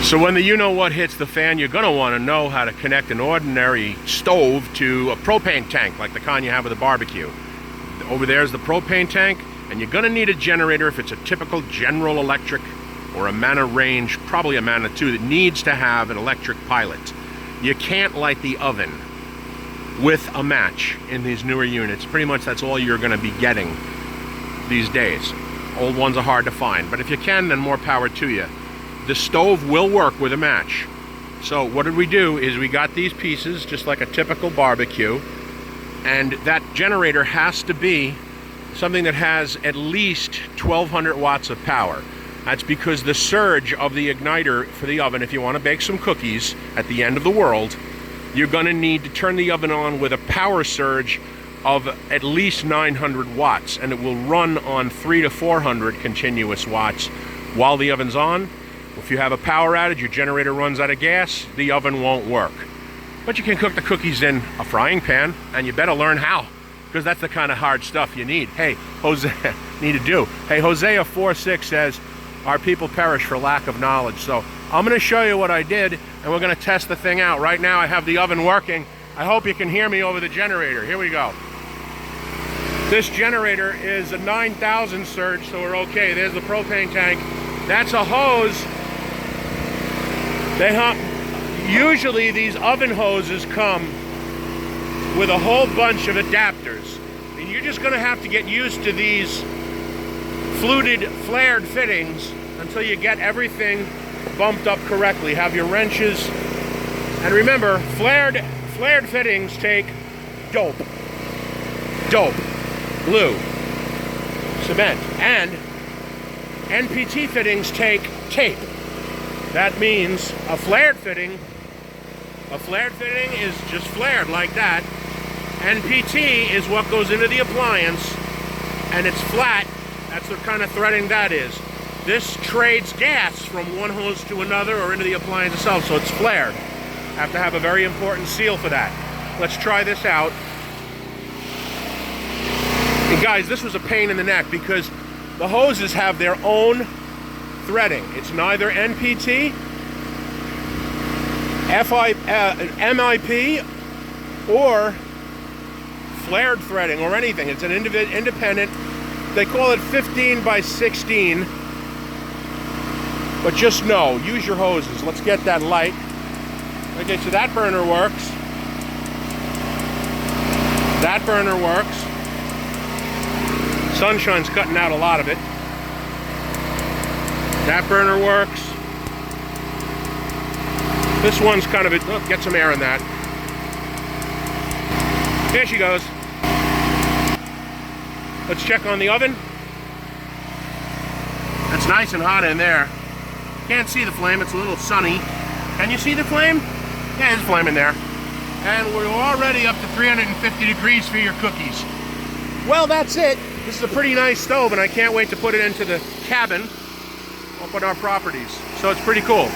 So when the you-know-what hits the fan, you're going to want to know how to connect an ordinary stove to a propane tank, like the kind you have with a barbecue. Over there is the propane tank, and you're going to need a generator if it's a typical General Electric or a Mana Range, probably a Mana 2, that needs to have an electric pilot. You can't light the oven with a match in these newer units. Pretty much that's all you're going to be getting these days. Old ones are hard to find, but if you can, then more power to you. The stove will work with a match. So what did we do is we got these pieces just like a typical barbecue, and that generator has to be something that has at least 1200 watts of power. That's because the surge of the igniter for the oven, if you want to bake some cookies at the end of the world, you're going to need to turn the oven on with a power surge of at least 900 watts, and it will run on 300 to 400 continuous watts while the oven's on. If you have a power outage, your generator runs out of gas, the oven won't work. But you can cook the cookies in a frying pan, and you better learn how, because that's the kind of hard stuff you need. Hey, Hosea, need to do. Hey, Hosea 4:6 says, our people perish for lack of knowledge. So I'm going to show you what I did, and we're going to test the thing out. Right now I have the oven working. I hope you can hear me over the generator. Here we go. This generator is a 9,000 surge, so we're okay. There's the propane tank. That's a hose. Usually these oven hoses come with a whole bunch of adapters, and you're just going to have to get used to these flared fittings until you get everything bumped up correctly. Have your wrenches, and remember, flared fittings take dope, glue, cement, and NPT fittings take tape. That means a flared fitting is just flared like that. NPT is what goes into the appliance, and it's flat. That's the kind of threading that is. This trades gas from one hose to another or into the appliance itself, so it's flared. Have to have a very important seal for that. Let's try this out. And guys, this was a pain in the neck because the hoses have their own threading. It's neither NPT, MIP, or flared threading or anything. It's an independent. They call it 15 by 16. But just know, use your hoses. Let's get that light. Okay, so that burner works. That burner works. Sunshine's cutting out a lot of it. That burner works. This one's kind of get some air in that. There she goes. Let's check on the oven. It's nice and hot in there. Can't see the flame, it's a little sunny. Can you see the flame? Yeah, there's a flame in there. And we're already up to 350 degrees for your cookies. Well, that's it. This is a pretty nice stove, and I can't wait to put it into the cabin up on our properties. So it's pretty cool.